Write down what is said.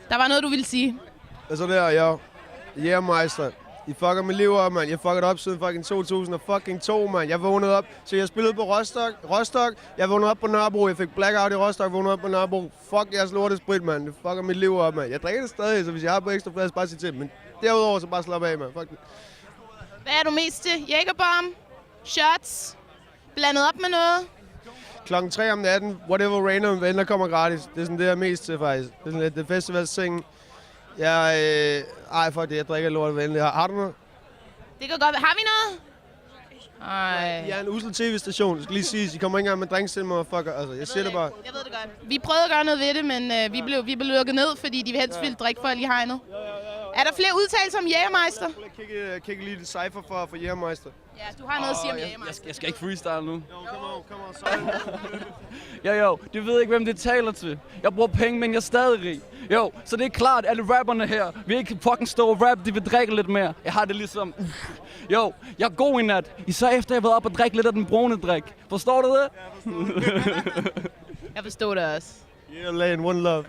Der var noget, du ville sige. Altså der, ja. Jægermeister. I fucker mit liv op, mand. Jeg fucker det op siden fucking 2002, mand. Jeg vågnede op, så jeg spillede på Rostock. Jeg vågnede op på Nørrebro. Jeg fik blackout i Rostock, vågnede op på Nørrebro. Fuck jeres lortesprit, mand. Det fucker mit liv op, mand. Jeg drikker det stadig, så hvis jeg har på ekstra plads, bare sig til. Men derudover, så bare slap af, mand. Fuck det. Hvad er du mest til? Jägerbomb? Shots? Blandet op med noget? Klokken 3 om natten, whatever random venner kommer gratis. Det er sådan det, jeg er mest til, faktisk. Det er sådan lidt det festivalsting. Fuck det, jeg drikker lort venligt. Har du noget? Det kan godt være. Har vi noget? Ej. Jeg er en usel tv-station, det skal lige sige. I kommer ikke engang med drinks til mig, fucker. Altså, jeg siger det bare. Jeg ved det godt. Vi prøvede at gøre noget ved det, men vi blev lukket ned, fordi de helst ville drikke for lige hegnet. Er der flere udtalelser om Jägermeister? Kigge lige det cypher for Jägermeister. Ja, du har noget at sige om Jägermeister. Jeg skal ikke freestyle nu. Come on. Jo, de ved ikke, hvem det taler til. Jeg bruger penge, men jeg er stadig rig. Jo, så det er klart, at alle rapperne her vil ikke fucking stå og rap, de vil drikke lidt mere. Jeg har det ligesom... Jo, jeg er god i nat. Især efter jeg har været op og drikke lidt af den brune drik. Forstår du det? Jeg forstår det også. Yeah, land, one love.